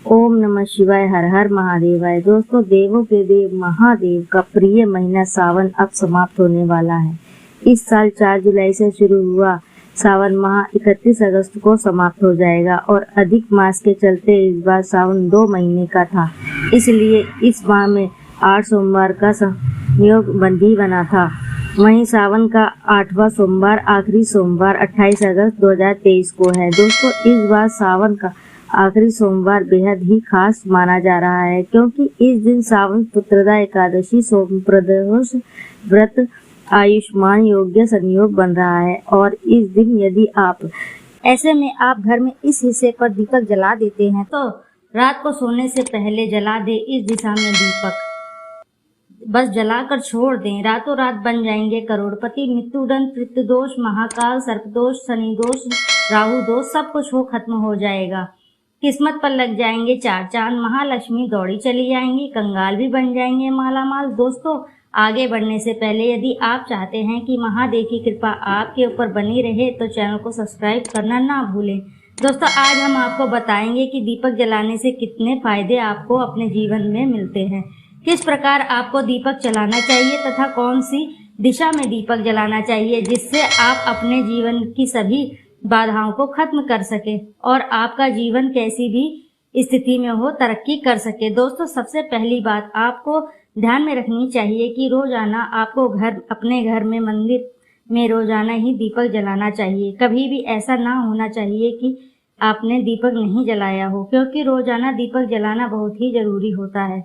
ओम नमः शिवाय, हर हर महादेवाय। दोस्तों, देवों के देव महादेव का प्रिय महीना सावन अब समाप्त होने वाला है। इस साल 4 जुलाई से शुरू हुआ सावन माह 31 अगस्त को समाप्त हो जाएगा और अधिक मास के चलते इस बार सावन 2 महीने का था, इसलिए इस माह में 8 सोमवार का संयोग भी बना था। वहीं सावन का 8वां सोमवार आखिरी सोमवार 28 अगस्त 2023 को है। दोस्तों, इस बार सावन का आखिरी सोमवार बेहद ही खास माना जा रहा है, क्योंकि इस दिन सावन पुत्रदा एकादशी सोमप्रदोष व्रत आयुष्मान योग्य संयोग बन रहा है। और इस दिन यदि आप ऐसे में आप घर में इस हिस्से पर दीपक जला देते हैं तो रात को सोने से पहले जला दे इस दिशा में दीपक, बस जलाकर छोड़ दें, रातों रात बन जाएंगे करोड़पति। मृत्युदंड, पितृदोष, महाकाल, सर्पदोष, शनि दोष, राहु दोष सब कुछ हो खत्म हो जाएगा। किस्मत पर लग जाएंगे 4 चांद, महालक्ष्मी दौड़ी चली आएंगी, कंगाल भी बन जाएंगे मालामाल। दोस्तों, आगे बढ़ने से पहले यदि आप चाहते हैं कि महादेव की कृपा आपके ऊपर बनी रहे तो चैनल को सब्सक्राइब करना ना भूलें। दोस्तों, आज हम आपको बताएंगे कि दीपक जलाने से कितने फायदे आपको अपने जीवन में मिलते हैं, किस प्रकार आपको दीपक जलाना चाहिए तथा कौन सी दिशा में दीपक जलाना चाहिए, जिससे आप अपने जीवन की सभी बाधाओं को खत्म कर सके और आपका जीवन कैसी भी स्थिति में हो तरक्की कर सके। दोस्तों, सबसे पहली बात आपको ध्यान में रखनी चाहिए कि रोजाना आपको अपने घर में, मंदिर में रोजाना ही दीपक जलाना चाहिए। कभी भी ऐसा ना होना चाहिए कि आपने दीपक नहीं जलाया हो, क्योंकि रोजाना दीपक जलाना बहुत ही जरूरी होता है।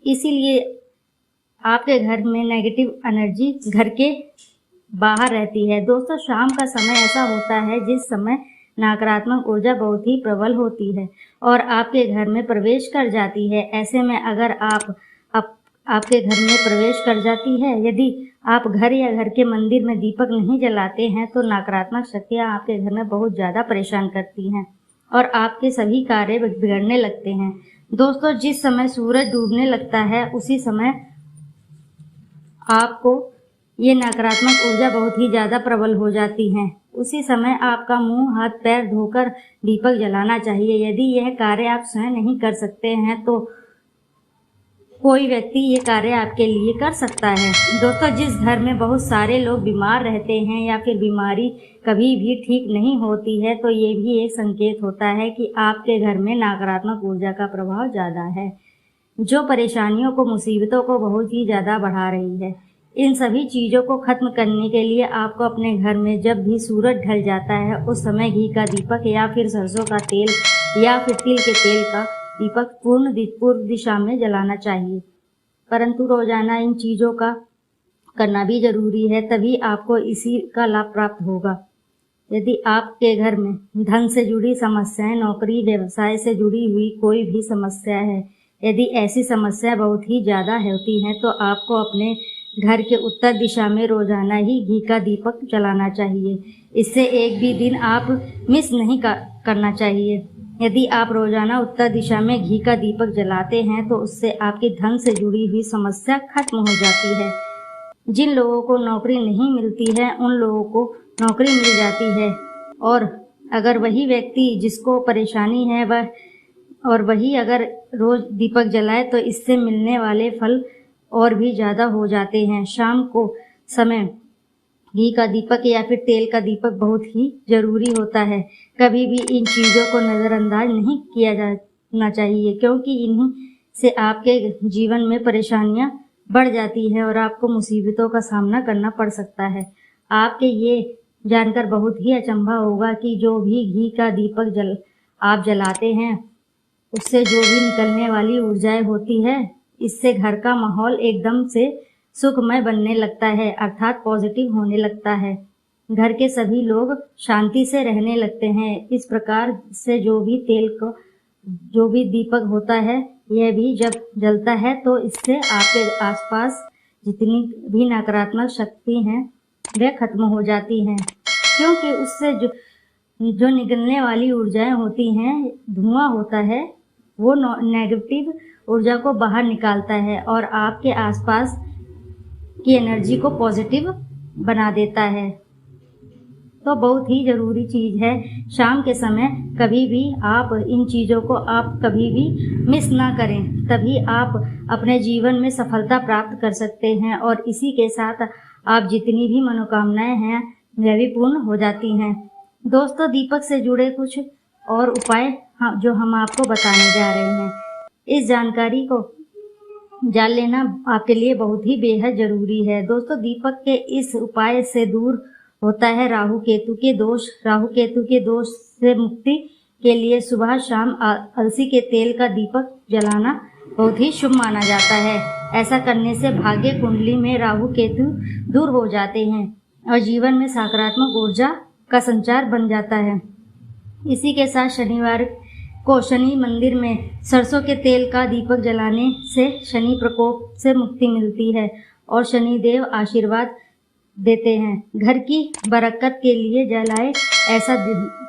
इसीलिए आपके घर में नेगेटिव एनर्जी घर के बाहर रहती है। दोस्तों, शाम का समय ऐसा होता है जिस समय नकारात्मक ऊर्जा बहुत ही प्रबल होती है और आपके घर में प्रवेश कर जाती है। ऐसे में अगर आपके घर में प्रवेश कर जाती है, यदि आप घर या घर के मंदिर में दीपक नहीं जलाते हैं तो नकारात्मक शक्तियाँ आपके घर में बहुत ज़्यादा परेशान करती हैं और आपके सभी कार्य बिगड़ने लगते हैं। दोस्तों, जिस समय सूरज डूबने लगता है उसी समय आपको ये नकारात्मक ऊर्जा बहुत ही ज़्यादा प्रबल हो जाती है। उसी समय आपका मुंह हाथ पैर धोकर दीपक जलाना चाहिए। यदि यह कार्य आप स्वयं नहीं कर सकते हैं तो कोई व्यक्ति ये कार्य आपके लिए कर सकता है। दोस्तों, जिस घर में बहुत सारे लोग बीमार रहते हैं या फिर बीमारी कभी भी ठीक नहीं होती है तो ये भी एक संकेत होता है कि आपके घर में नकारात्मक ऊर्जा का प्रभाव ज़्यादा है, जो परेशानियों को, मुसीबतों को बहुत ही ज़्यादा बढ़ा रही है। इन सभी चीज़ों को खत्म करने के लिए आपको अपने घर में जब भी सूरज ढल जाता है उस समय घी का दीपक या फिर सरसों का तेल या फिर तिल के तेल का दीपक पूर्व दिशा में जलाना चाहिए। परंतु रोजाना इन चीज़ों का करना भी जरूरी है, तभी आपको इसी का लाभ प्राप्त होगा। यदि आपके घर में धन से जुड़ी समस्याएं, नौकरी व्यवसाय से जुड़ी हुई कोई भी समस्या है, यदि ऐसी समस्या बहुत ही ज़्यादा होती हैं तो आपको अपने घर के उत्तर दिशा में रोजाना ही घी का दीपक जलाना चाहिए। इससे एक भी दिन आप मिस नहीं करना चाहिए। यदि आप रोजाना उत्तर दिशा में घी का दीपक जलाते हैं तो उससे आपकी धन से जुड़ी हुई समस्या खत्म हो जाती है। जिन लोगों को नौकरी नहीं मिलती है उन लोगों को नौकरी मिल जाती है, और अगर वही व्यक्ति जिसको परेशानी है वही अगर रोज दीपक जलाए तो इससे मिलने वाले फल और भी ज़्यादा हो जाते हैं। शाम को समय घी का दीपक या फिर तेल का दीपक बहुत ही ज़रूरी होता है। कभी भी इन चीज़ों को नज़रअंदाज नहीं किया जाना चाहिए, क्योंकि इन्हीं से आपके जीवन में परेशानियां बढ़ जाती है और आपको मुसीबतों का सामना करना पड़ सकता है। आपके ये जानकर बहुत ही अचंभा होगा कि जो भी घी का दीपक आप जलाते हैं उससे जो भी निकलने वाली ऊर्जाएं होती है, इससे घर का माहौल एकदम से सुखमय बनने लगता है, अर्थात पॉजिटिव होने लगता है। घर के सभी लोग शांति से रहने लगते हैं। इस प्रकार से जो भी दीपक होता है, यह भी जब जलता है तो इससे आपके आसपास जितनी भी नकारात्मक शक्ति हैं वह खत्म हो जाती हैं, क्योंकि उससे जो निकलने वाली ऊर्जाएं होती हैं, धुआं होता है, वो नेगेटिव ऊर्जा को बाहर निकालता है और आपके आसपास की एनर्जी को पॉजिटिव बना देता है। तो बहुत ही ज़रूरी चीज़ है। शाम के समय कभी भी आप इन चीज़ों को आप कभी भी मिस ना करें, तभी आप अपने जीवन में सफलता प्राप्त कर सकते हैं और इसी के साथ आप जितनी भी मनोकामनाएं हैं वह भी पूर्ण हो जाती हैं। दोस्तों, दीपक से जुड़े कुछ और उपाय जो हम आपको बताने जा रहे हैं, इस जानकारी को जान लेना आपके लिए बहुत ही बेहद जरूरी है। दोस्तों, दीपक के इस उपाय से दूर होता है राहु केतु के दोष। राहु केतु के दोष से मुक्ति के लिए सुबह शाम अलसी के तेल का दीपक जलाना बहुत ही शुभ माना जाता है। ऐसा करने से भाग्य कुंडली में राहु केतु दूर हो जाते हैं और जीवन में सकारात्मक ऊर्जा का संचार बन जाता है। इसी के साथ शनिवार को शनि मंदिर में सरसों के तेल का दीपक जलाने से शनि प्रकोप से मुक्ति मिलती है और शनिदेव आशीर्वाद देते हैं। घर की बरकत के लिए जलाए ऐसा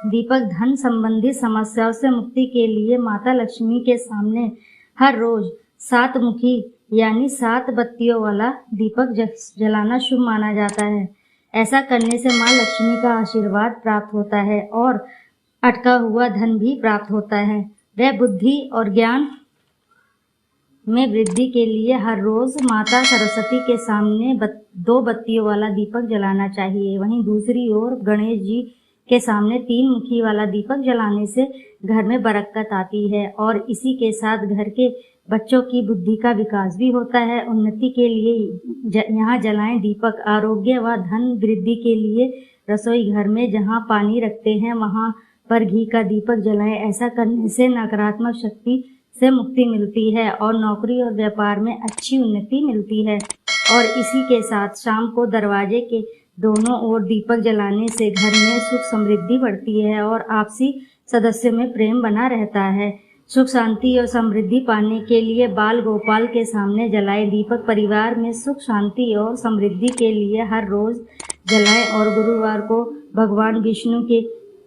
दीपक धन संबंधी समस्याओं से मुक्ति के लिए माता लक्ष्मी के सामने हर रोज 7 मुखी यानी 7 बत्तियों वाला दीपक जलाना शुभ माना जाता है। ऐसा करने से माँ लक्ष्मी का आशीर्वाद प्राप्त होता है और अटका हुआ धन भी प्राप्त होता है। वह बुद्धि और ज्ञान में वृद्धि के लिए हर रोज माता सरस्वती के सामने 2 बत्तियों वाला दीपक जलाना चाहिए। वहीं दूसरी ओर गणेश जी के सामने 3 मुखी वाला दीपक जलाने से घर में बरकत आती है और इसी के साथ घर के बच्चों की बुद्धि का विकास भी होता है। उन्नति के लिए यहाँ जलाएं दीपक। आरोग्य व धन वृद्धि के लिए रसोई घर में जहाँ पानी रखते हैं वहाँ पर घी का दीपक जलाएं। ऐसा करने से नकारात्मक शक्ति से मुक्ति मिलती है और नौकरी और व्यापार में अच्छी उन्नति मिलती है। और इसी के साथ शाम को दरवाजे के दोनों ओर दीपक जलाने से घर में सुख समृद्धि बढ़ती है और आपसी सदस्यों में प्रेम बना रहता है। सुख शांति और समृद्धि पाने के लिए बाल गोपाल के सामने जलाए दीपक परिवार में सुख शांति और समृद्धि के लिए हर रोज जलाएं और गुरुवार को भगवान विष्णु के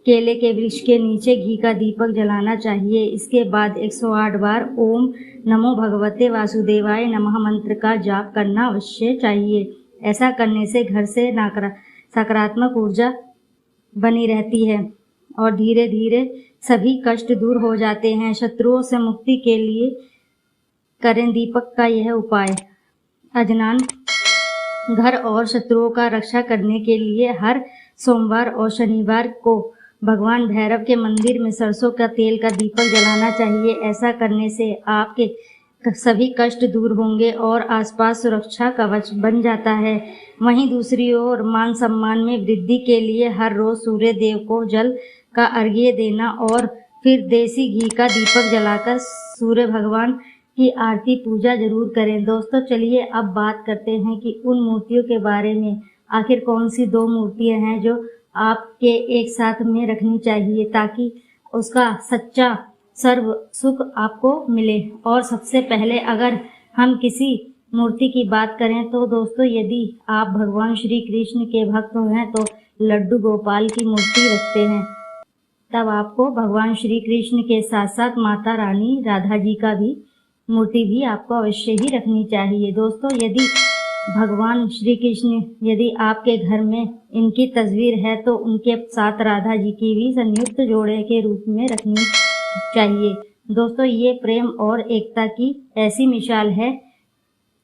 केले के वृक्ष के नीचे घी का दीपक जलाना चाहिए। इसके बाद 108 बार ओम नमो भगवते वासुदेवाय नमः मंत्र का जाप करना अवश्य चाहिए। ऐसा करने से घर से सकारात्मक ऊर्जा बनी रहती है और धीरे धीरे सभी कष्ट दूर हो जाते हैं। शत्रुओं से मुक्ति के लिए करें दीपक का यह उपाय। अजनान घर और शत्रुओं का रक्षा करने के लिए हर सोमवार और शनिवार को भगवान भैरव के मंदिर में सरसों का तेल का दीपक जलाना चाहिए। ऐसा करने से आपके सभी कष्ट दूर होंगे और आसपास सुरक्षा कवच बन जाता है। वहीं दूसरी ओर मान सम्मान में वृद्धि के लिए हर रोज सूर्य देव को जल का अर्घ्य देना और फिर देसी घी का दीपक जलाकर सूर्य भगवान की आरती पूजा जरूर करें। दोस्तों, चलिए अब बात करते हैं कि उन मूर्तियों के बारे में। आखिर कौन सी 2 मूर्तियां हैं जो आपके एक साथ में रखनी चाहिए ताकि उसका सच्चा सर्व सुख आपको मिले। और सबसे पहले अगर हम किसी मूर्ति की बात करें तो दोस्तों, यदि आप भगवान श्री कृष्ण के भक्त हैं तो लड्डू गोपाल की मूर्ति रखते हैं, तब आपको भगवान श्री कृष्ण के साथ साथ माता रानी राधा जी का भी मूर्ति भी आपको अवश्य ही रखनी चाहिए। दोस्तों, यदि भगवान श्री कृष्ण यदि आपके घर में इनकी तस्वीर है तो उनके साथ राधा जी की भी संयुक्त जोड़े के रूप में रखनी चाहिए। दोस्तों, ये प्रेम और एकता की ऐसी मिसाल है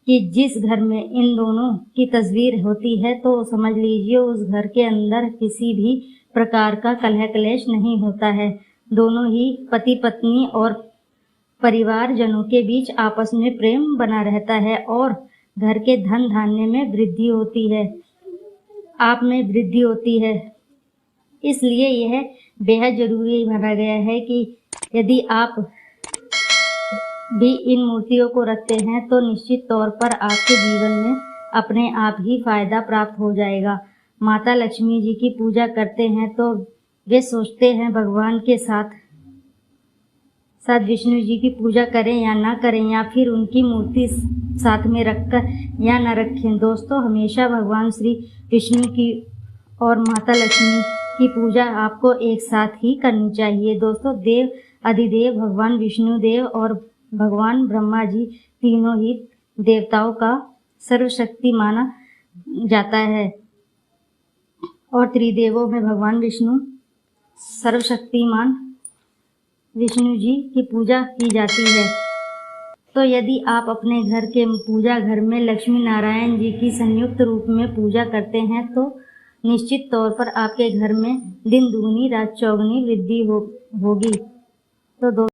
कि जिस घर में इन दोनों की तस्वीर होती है तो समझ लीजिए उस घर के अंदर किसी भी प्रकार का कलह क्लेश नहीं होता है। दोनों ही पति पत्नी और परिवारजनों के बीच आपस में प्रेम बना रहता है और घर के धन धान्य में वृद्धि होती है, आप में वृद्धि होती है। इसलिए यह बेहद जरूरी माना गया है कि यदि आप भी इन मूर्तियों को रखते हैं तो निश्चित तौर पर आपके जीवन में अपने आप ही फायदा प्राप्त हो जाएगा। माता लक्ष्मी जी की पूजा करते हैं तो वे सोचते हैं भगवान के साथ विष्णु जी की पूजा करें या ना करें, या फिर उनकी मूर्ति साथ में रखकर या ना रखें। दोस्तों, हमेशा भगवान श्री विष्णु की और माता लक्ष्मी की पूजा आपको एक साथ ही करनी चाहिए। दोस्तों, देव अधिदेव भगवान विष्णु देव और भगवान ब्रह्मा जी तीनों ही देवताओं का सर्वशक्ति माना जाता है और त्रिदेवों में भगवान विष्णु सर्वशक्तिमान विष्णु जी की पूजा की जाती है। तो यदि आप अपने घर के पूजा घर में लक्ष्मी नारायण जी की संयुक्त रूप में पूजा करते हैं तो निश्चित तौर पर आपके घर में दिन दुगनी रात चौगुनी वृद्धि होगी। तो